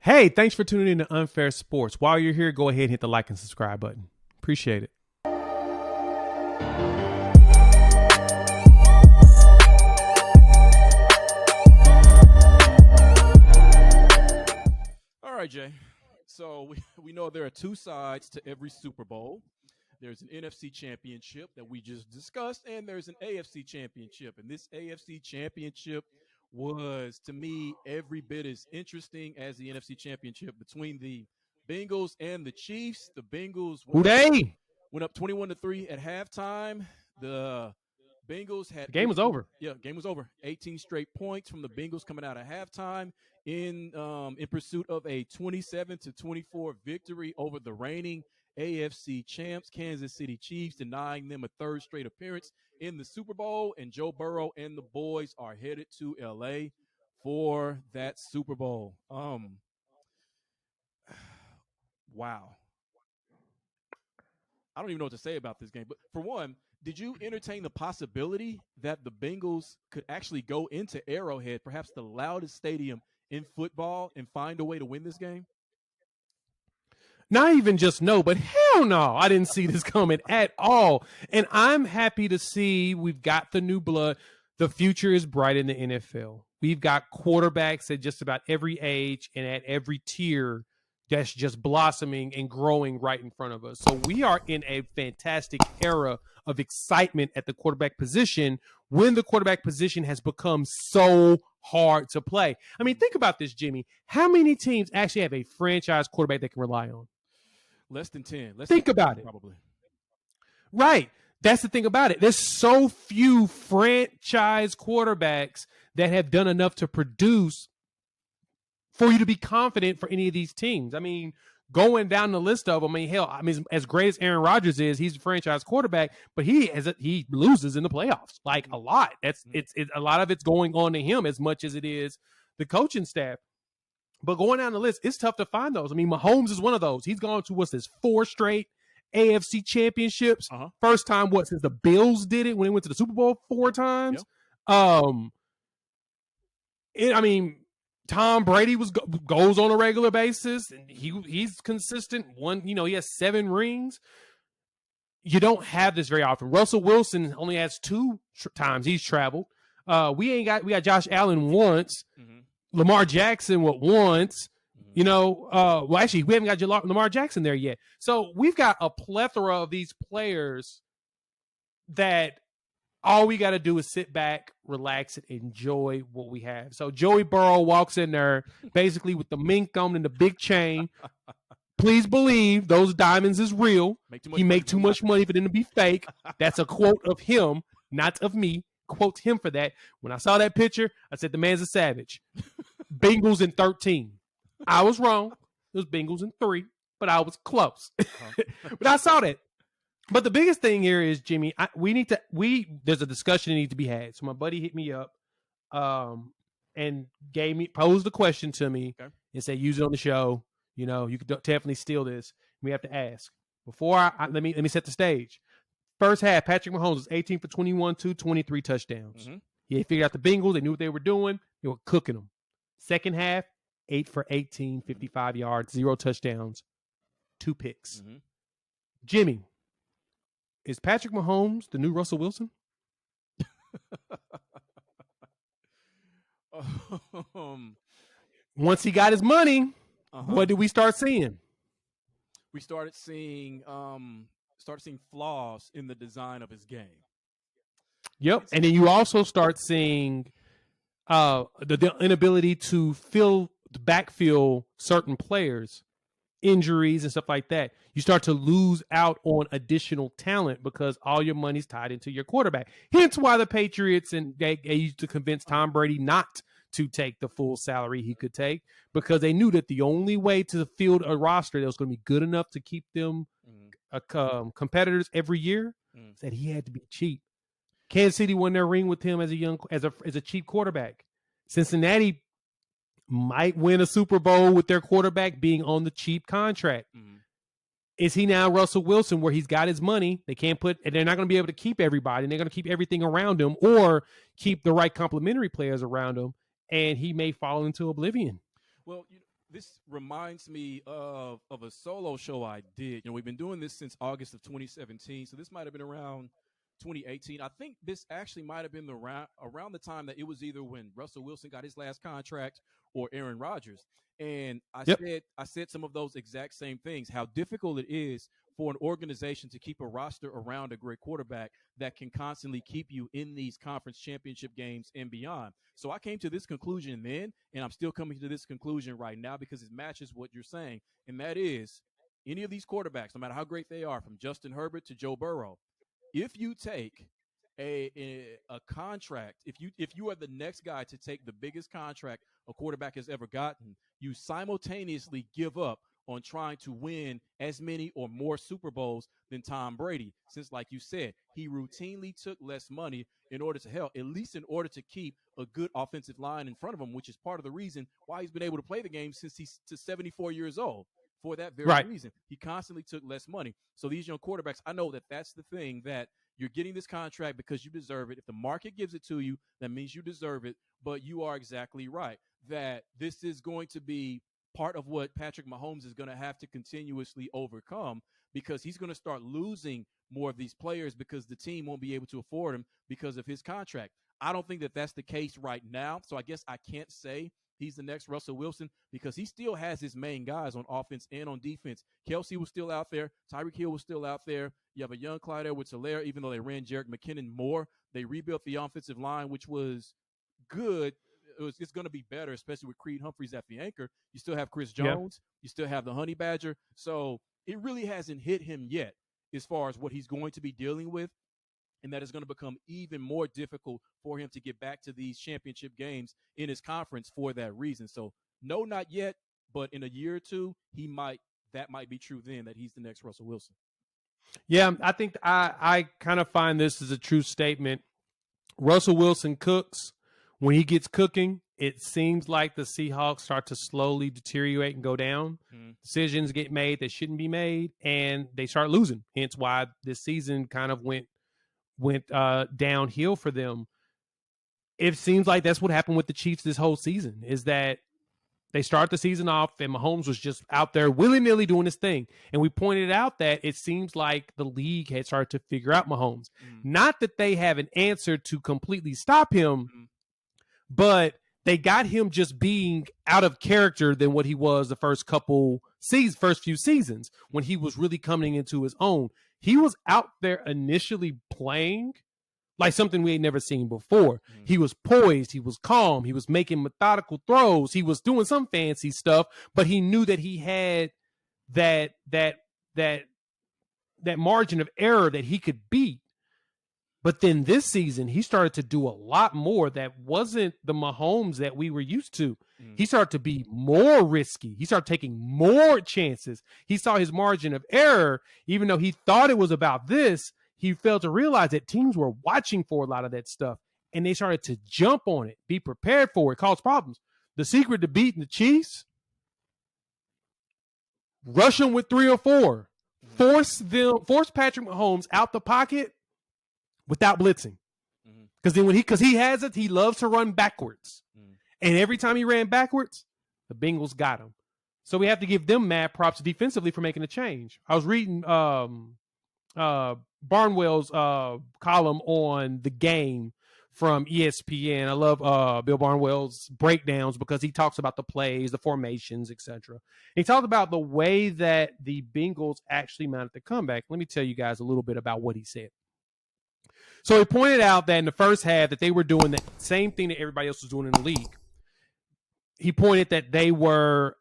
Hey, thanks for tuning in to Unfair Sports. While you're here, go ahead and hit the like and subscribe button. Appreciate it. All right, Jay. So we know there are two sides to every Super Bowl. There's an NFC championship that we just discussed, and there's an AFC championship. And this AFC championship was, to me, every bit as interesting as the NFC championship between the Bengals and the Chiefs. The Bengals Who they? went up 21-3 at halftime. The Bengals had The game was over. Yeah, game was over. 18 straight points from the Bengals coming out at halftime in pursuit of a 27-24 victory over the reigning AFC champs, Kansas City Chiefs, denying them a third straight appearance in the Super Bowl. And Joe Burrow and the boys are headed to LA for that Super Bowl. Wow. I don't even know what to say about this game. But for one, did you entertain the possibility that the Bengals could actually go into Arrowhead, perhaps the loudest stadium in football, and find a way to win this game? Not even just no, but hell no. I didn't see this coming at all. And I'm happy to see we've got the new blood. The future is bright in the NFL. We've got quarterbacks at just about every age and at every tier that's just blossoming and growing right in front of us. So we are in a fantastic era of excitement at the quarterback position when the quarterback position has become so hard to play. I mean, think about this, Jimmy. How many teams actually have a franchise quarterback they can rely on? Less than 10. Think about it. Probably. Right. That's the thing about it. There's so few franchise quarterbacks that have done enough to produce for you to be confident for any of these teams. I mean, going down the list of them, as great as Aaron Rodgers is, he's a franchise quarterback, but he loses in the playoffs, like a lot. It's a lot of it's going on to him as much as it is the coaching staff. But going down the list, it's tough to find those. I mean, Mahomes is one of those. He's gone to, 4 straight AFC championships. First time, since the Bills did it when they went to the Super Bowl 4 times. Yep. Tom Brady goes on a regular basis, and he's consistent. He has 7 rings. You don't have this very often. Russell Wilson only has 2 times he's traveled. We got Josh Allen once. Mm-hmm. Lamar Jackson once. Mm-hmm. Actually, we haven't got Lamar Jackson there yet. So we've got a plethora of these players that all we got to do is sit back, relax, and enjoy what we have. So Joey Burrow walks in there basically with the mink on and the big chain. Please believe those diamonds is real. He make too much money for them to be fake. That's a quote of him, not of me. Quote him for that. When I saw that picture, I said, the man's a savage. Bengals in 13. I was wrong. It was Bengals in 3, but I was close. But I saw that. But the biggest thing here is, Jimmy, there's a discussion that needs to be had. So my buddy hit me up and posed the question to me and said, use it on the show. You could definitely steal this. We have to ask. Before let me set the stage. First half, Patrick Mahomes was 18 for 21, 223 touchdowns. Mm-hmm. He figured out the Bengals. They knew what they were doing. They were cooking them. Second half, 8 for 18, 55 yards, 0 touchdowns, 2 picks. Mm-hmm. Jimmy, is Patrick Mahomes the new Russell Wilson? Once he got his money, what did we start seeing? We started seeing flaws in the design of his game. Yep. And then you also start seeing the inability to backfill certain players, injuries and stuff like that. You start to lose out on additional talent because all your money's tied into your quarterback. Hence why the Patriots they used to convince Tom Brady not to take the full salary he could take, because they knew that the only way to field a roster that was going to be good enough to keep them competitors every year is that he had to be cheap. Kansas City won their ring with him as a cheap quarterback. Cincinnati might win a Super Bowl with their quarterback being on the cheap contract. Mm-hmm. Is he now Russell Wilson, where he's got his money? They're not going to be able to keep everybody, and they're going to keep everything around him, or keep the right complementary players around him, and he may fall into oblivion. Well, This reminds me of a solo show I did. We've been doing this since August of 2017, so this might have been around 2018. I think this actually might have been around the time that it was either when Russell Wilson got his last contract or Aaron Rodgers. And I said some of those exact same things, how difficult it is for an organization to keep a roster around a great quarterback that can constantly keep you in these conference championship games and beyond. So I came to this conclusion then, and I'm still coming to this conclusion right now because it matches what you're saying. And that is any of these quarterbacks, no matter how great they are, from Justin Herbert to Joe Burrow, if you take a contract, if you are the next guy to take the biggest contract a quarterback has ever gotten, you simultaneously give up on trying to win as many or more Super Bowls than Tom Brady. Since, like you said, he routinely took less money in order to help, at least in order to keep a good offensive line in front of him, which is part of the reason why he's been able to play the game since he's to 74 years old. For that very reason, he constantly took less money. So these young quarterbacks, I know that that's the thing, that you're getting this contract because you deserve it. If the market gives it to you, that means you deserve it. But you are exactly right that this is going to be part of what Patrick Mahomes is going to have to continuously overcome, because he's going to start losing more of these players because the team won't be able to afford him because of his contract. I don't think that that's the case right now. So I guess I can't say he's the next Russell Wilson because he still has his main guys on offense and on defense. Kelsey was still out there. Tyreek Hill was still out there. You have a young Clyde Edwards-Helaire, even though they ran Jerick McKinnon more. They rebuilt the offensive line, which was good. It's going to be better, especially with Creed Humphreys at the anchor. You still have Chris Jones. You still have the Honey Badger. So it really hasn't hit him yet as far as what he's going to be dealing with, and that is going to become even more difficult for him to get back to these championship games in his conference for that reason. So no, not yet, but in a year or two, that might be true then, that he's the next Russell Wilson. Yeah, I think I kind of find this as a true statement. Russell Wilson cooks. When he gets cooking, it seems like the Seahawks start to slowly deteriorate and go down. Decisions get made that shouldn't be made, and they start losing. Hence why this season kind of went downhill for them. It seems like that's what happened with the Chiefs this whole season, is that they start the season off and Mahomes was just out there willy-nilly doing his thing. And we pointed out that it seems like the league had started to figure out Mahomes. Not that they have an answer to completely stop him, but they got him just being out of character than what he was the first few seasons when he was really coming into his own. He was out there initially playing like something we ain't never seen before. He was poised. He was calm. He was making methodical throws. He was doing some fancy stuff, but he knew that he had that margin of error that he could beat. But then this season, he started to do a lot more that wasn't the Mahomes that we were used to. He started to be more risky. He started taking more chances. He saw his margin of error. Even though he thought it was about this, he failed to realize that teams were watching for a lot of that stuff. And they started to jump on it, be prepared for it, cause problems. The secret to beating the Chiefs, rush them with 3 or 4. Force Patrick Mahomes out the pocket without blitzing. Because then because he has it, he loves to run backwards. And every time he ran backwards, the Bengals got him. So we have to give them mad props defensively for making a change. I was reading Barnwell's column on the game from ESPN. I love Bill Barnwell's breakdowns because he talks about the plays, the formations, etc. He talked about the way that the Bengals actually mounted the comeback. Let me tell you guys a little bit about what he said. So he pointed out that in the first half that they were doing the same thing that everybody else was doing in the league. He pointed that they were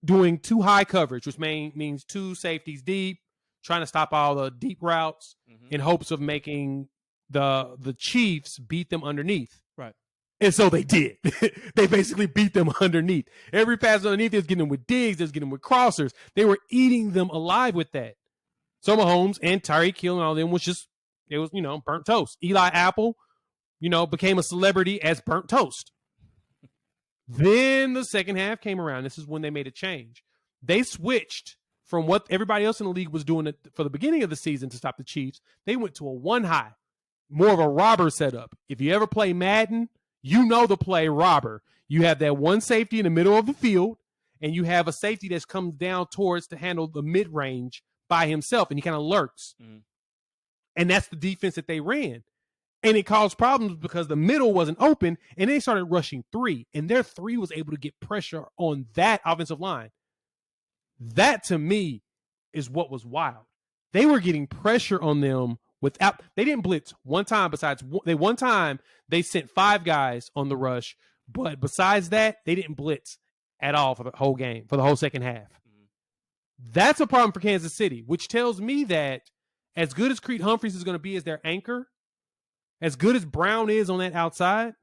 doing too high coverage, which means 2 safeties deep, trying to stop all the deep routes in hopes of making the Chiefs beat them underneath. Right. And so they did. They basically beat them underneath. Every pass underneath, they was getting them with digs, they was getting them with crossers. They were eating them alive with that. So Mahomes and Tyreek Hill and all of them was just, it was, burnt toast. Eli Apple, became a celebrity as burnt toast. Then the second half came around. This is when they made a change. They switched from what everybody else in the league was doing for the beginning of the season to stop the Chiefs. They went to a 1 high, more of a robber setup. If you ever play Madden, you know the play robber. You have that 1 safety in the middle of the field, and you have a safety that's comes down towards to handle the mid-range by himself, and he kind of lurks. Mm-hmm. And that's the defense that they ran. And it caused problems because the middle wasn't open, and they started rushing 3, and their 3 was able to get pressure on that offensive line. That, to me, is what was wild. They were getting pressure on them without – they didn't blitz one time besides – one time they sent 5 guys on the rush, but besides that, they didn't blitz at all for the whole game, for the whole second half. Mm-hmm. That's a problem for Kansas City, which tells me that as good as Creed Humphreys is going to be as their anchor, as good as Brown is on that outside,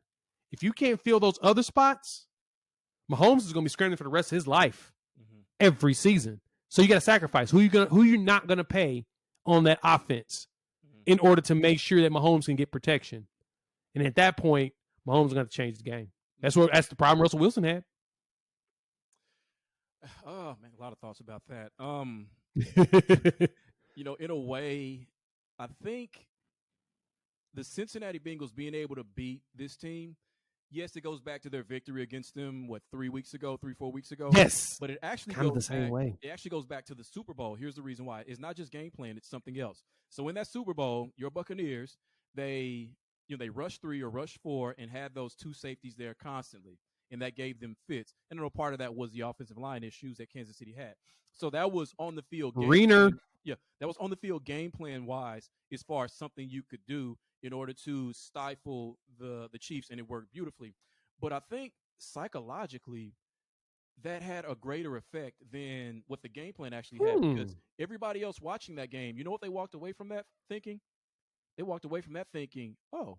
if you can't fill those other spots, Mahomes is going to be scrambling for the rest of his life every season. So you got to sacrifice who you're not going to pay on that offense in order to make sure that Mahomes can get protection. And at that point, Mahomes is going to change the game. That's the problem Russell Wilson had. Oh man, a lot of thoughts about that. In a way, I think the Cincinnati Bengals being able to beat this team, yes, it goes back to their victory against them, 4 weeks ago? Yes. But it actually kind of the same way. It actually goes back to the Super Bowl. Here's the reason why. It's not just game plan, it's something else. So in that Super Bowl, your Buccaneers, they rushed 3 or rushed 4 and had those 2 safeties there constantly. And that gave them fits. And a part of that was the offensive line issues that Kansas City had. So that was on the field. That was on the field game plan wise as far as something you could do in order to stifle the Chiefs, and it worked beautifully. But I think psychologically that had a greater effect than what the game plan actually had, because everybody else watching that game, you know what they walked away from that thinking? They walked away from that thinking, oh,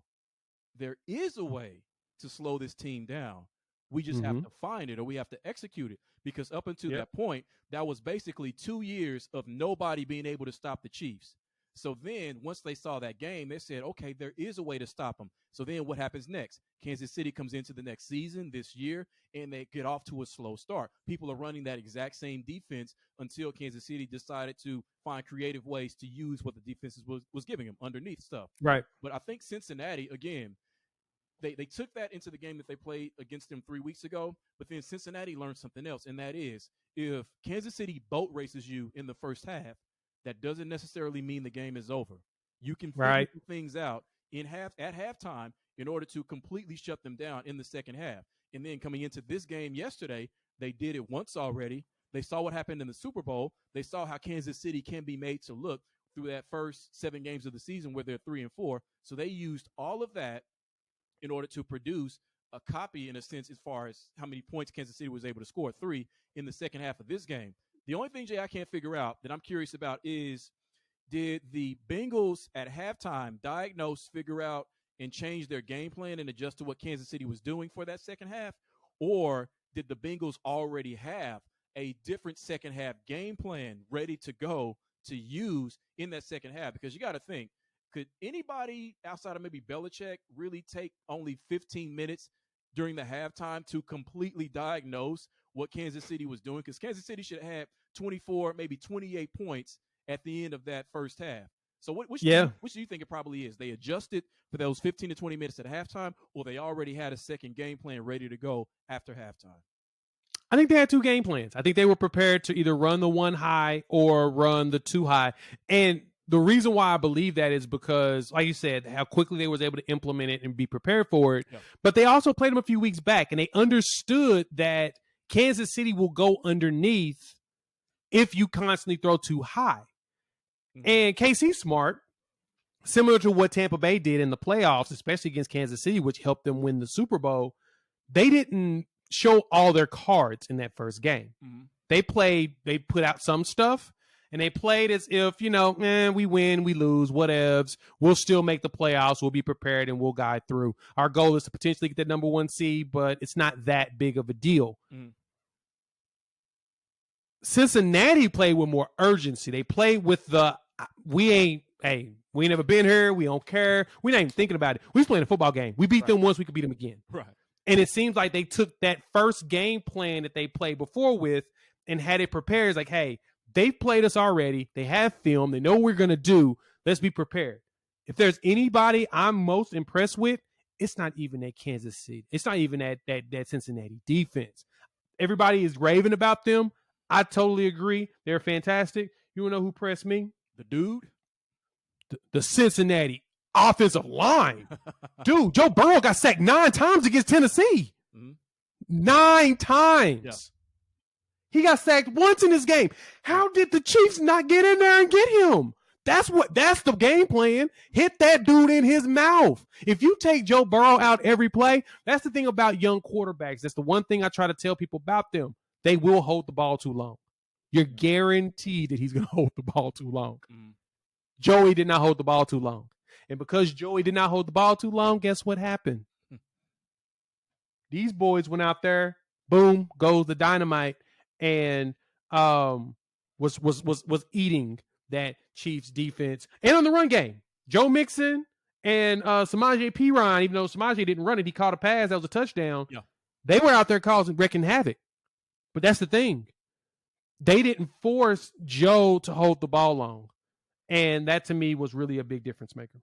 there is a way to slow this team down. We just have to find it, or we have to execute it, because up until that point, that was basically 2 years of nobody being able to stop the Chiefs. So then once they saw that game, they said, okay, there is a way to stop them. So then what happens next? Kansas City comes into the next season this year, and they get off to a slow start. People are running that exact same defense until Kansas City decided to find creative ways to use what the defense was giving them underneath stuff. Right. But I think Cincinnati, again, they took that into the game that they played against them 3 weeks ago, but then Cincinnati learned something else, and that is if Kansas City boat races you in the first half, that doesn't necessarily mean the game is over. You can figure things out at halftime in order to completely shut them down in the second half. And then coming into this game yesterday, they did it once already. They saw what happened in the Super Bowl. They saw how Kansas City can be made to look through that first 7 games of the season where they're 3-4. So they used all of that in order to produce a copy, in a sense, as far as how many points Kansas City was able to score, 3 in the second half of this game. The only thing, Jay, I can't figure out that I'm curious about is, did the Bengals at halftime diagnose, figure out, and change their game plan and adjust to what Kansas City was doing for that second half? Or did the Bengals already have a different second half game plan ready to go to use in that second half? Because you got to think, could anybody outside of maybe Belichick really take only 15 minutes during the halftime to completely diagnose what Kansas City was doing? Because Kansas City should have had 24, maybe 28 points at the end of that first half. So which do you think it probably is? They adjusted for those 15 to 20 minutes at halftime, or they already had a second game plan ready to go after halftime? I think they had 2 game plans. I think they were prepared to either run the 1 high or run the 2 high. And the reason why I believe that is because, like you said, how quickly they was able to implement it and be prepared for it. Yeah. But they also played them a few weeks back, and they understood that Kansas City will go underneath if you constantly throw too high. And KC's smart, similar to what Tampa Bay did in the playoffs, especially against Kansas City, which helped them win the Super Bowl. They didn't show all their cards in that first game. They put out some stuff, and they played as if, we win, we lose, whatevs. We'll still make the playoffs. We'll be prepared, and we'll guide through. Our goal is to potentially get that number 1 seed, but it's not that big of a deal. Cincinnati played with more urgency. They played with we ain't never been here. We don't care. We're not even thinking about it. We was playing a football game. We beat them once, we could beat them again. Right. And it seems like they took that first game plan that they played before with and had it prepared. It's like, hey, they've played us already. They have film. They know what we're going to do. Let's be prepared. If there's anybody I'm most impressed with, it's not even that Kansas City. It's not even that Cincinnati defense. everybody is raving about them. I totally agree. They're fantastic. You want to know who pressed me? The dude? The Cincinnati offensive line. Dude, Joe Burrow got sacked 9 times against Tennessee. Mhm. 9 times. Yeah. He got sacked once in this game. How did the Chiefs not get in there and get him? That's the game plan. Hit that dude in his mouth. If you take Joe Burrow out every play, that's the thing about young quarterbacks. That's the one thing I try to tell people about them. They will hold the ball too long. You're guaranteed that he's going to hold the ball too long. Mhm. Joey did not hold the ball too long. And because Joey did not hold the ball too long, guess what happened? These boys went out there, boom, goes the dynamite, and was eating that Chiefs defense. And on the run game, Joe Mixon and Samaje Perine, even though Samaje didn't run it, he caught a pass, that was a touchdown. Yeah. They were out there wrecking havoc. But that's the thing. They didn't force Joe to hold the ball long. And that, to me, was really a big difference maker.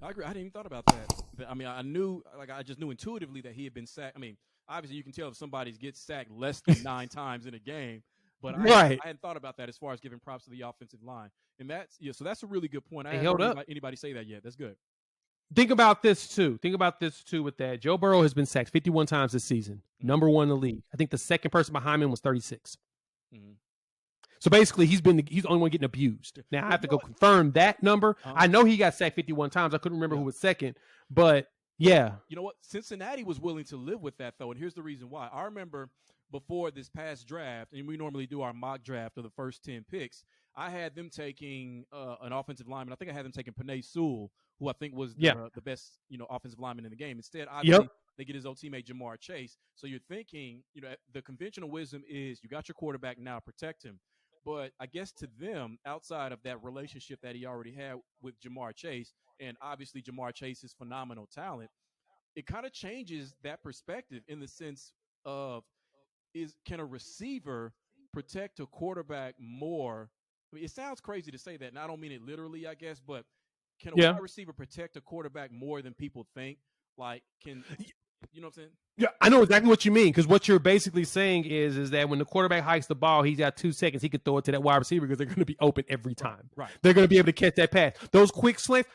I agree. I hadn't even thought about that. I mean, I just knew intuitively that he had been sacked. I mean, obviously you can tell if somebody gets sacked less than 9 times in a game, but I hadn't thought about that as far as giving props to the offensive line. And so that's a really good point. I haven't heard anybody say that yet. That's good. Think about this too with that. Joe Burrow has been sacked 51 times this season. Mm-hmm. Number 1 in the league. I think the second person behind him was 36. Mm-hmm. So basically, he's the only one getting abused. Now, I have to go confirm that number. I know he got sacked 51 times. I couldn't remember who was second. But, yeah. You know what? Cincinnati was willing to live with that, though, and here's the reason why. I remember before this past draft, and we normally do our mock draft of the first 10 picks, I had them taking an offensive lineman. I think I had them taking Penei Sewell, who I think was the best offensive lineman in the game. Instead, obviously, they get his old teammate Jamar Chase. So you're thinking, the conventional wisdom is you got your quarterback now, protect him. But I guess to them, outside of that relationship that he already had with Jamar Chase, and obviously Jamar Chase's phenomenal talent, it kind of changes that perspective in the sense of can a receiver protect a quarterback more? I mean, it sounds crazy to say that, and I don't mean it literally, I guess, but can a wide receiver protect a quarterback more than people think? Like, you know what I'm saying? Yeah, I know exactly what you mean, because what you're basically saying is that when the quarterback hikes the ball, he's got 2 seconds. He can throw it to that wide receiver because they're going to be open every time. Right. They're going to be able to catch that pass. Those quick slants,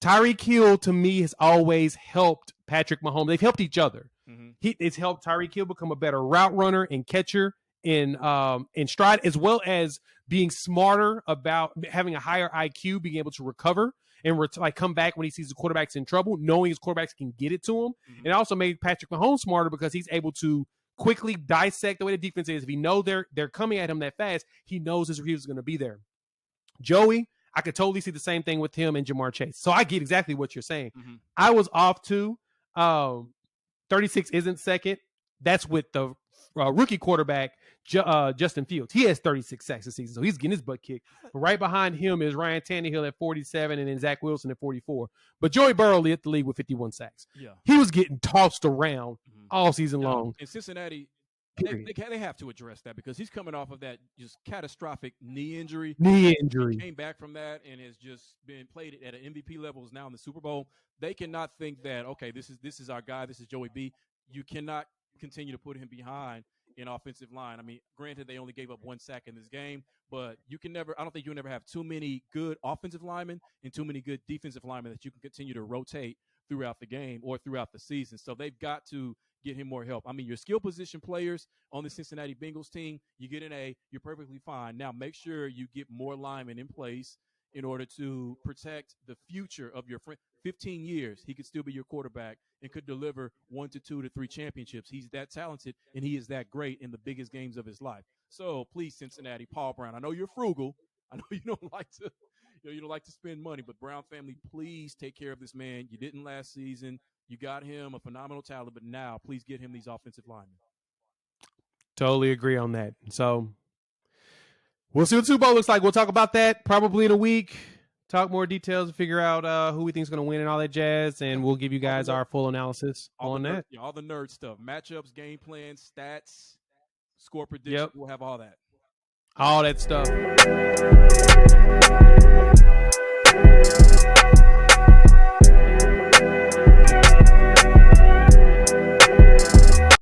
Tyreek Hill, to me, has always helped Patrick Mahomes. They've helped each other. Mm-hmm. It's helped Tyreek Hill become a better route runner and catcher in stride, as well as being smarter about having a higher IQ, being able to recover and come back when he sees the quarterback's in trouble, knowing his quarterbacks can get it to him. Mm-hmm. It also made Patrick Mahomes smarter because he's able to quickly dissect the way the defense is. If he knows they're coming at him that fast, he knows his receiver is going to be there. Joey, I could totally see the same thing with him and Jamar Chase. So I get exactly what you're saying. Mm-hmm. I was off too. 36 isn't second. That's with the rookie quarterback, Justin Fields. He has 36 sacks this season, so he's getting his butt kicked. But right behind him is Ryan Tannehill at 47 and then Zach Wilson at 44. But Joey Burrow led the league with 51 sacks. Yeah. He was getting tossed around all season long. In Cincinnati, they have to address that because he's coming off of that just catastrophic knee injury. He came back from that and has just been played at an MVP level, is now in the Super Bowl. They cannot think that, okay, this is our guy, this is Joey B. You cannot continue to put him behind in offensive line. I mean, granted, they only gave up 1 sack in this game, but I don't think you'll never have too many good offensive linemen and too many good defensive linemen that you can continue to rotate throughout the game or throughout the season. So they've got to get him more help. I mean, your skill position players on the Cincinnati Bengals team, you get an A, you're perfectly fine. Now make sure you get more linemen in place in order to protect the future of your friend. 15 years, he could still be your quarterback and could deliver 1 to 2 to 3 championships. He's that talented, and he is that great in the biggest games of his life. So please, Cincinnati, Paul Brown, I know you're frugal. I know you don't like to spend money, but Brown family, please take care of this man. You didn't last season. You got him a phenomenal talent, but now please get him these offensive linemen. Totally agree on that. So we'll see what Super Bowl looks like. We'll talk about that probably in a week. Talk more details and figure out who we think is going to win and all that jazz, and we'll give you guys our full analysis on that. All the nerd stuff, matchups, game plans, stats, score prediction. Yep. We'll have all that. All that stuff.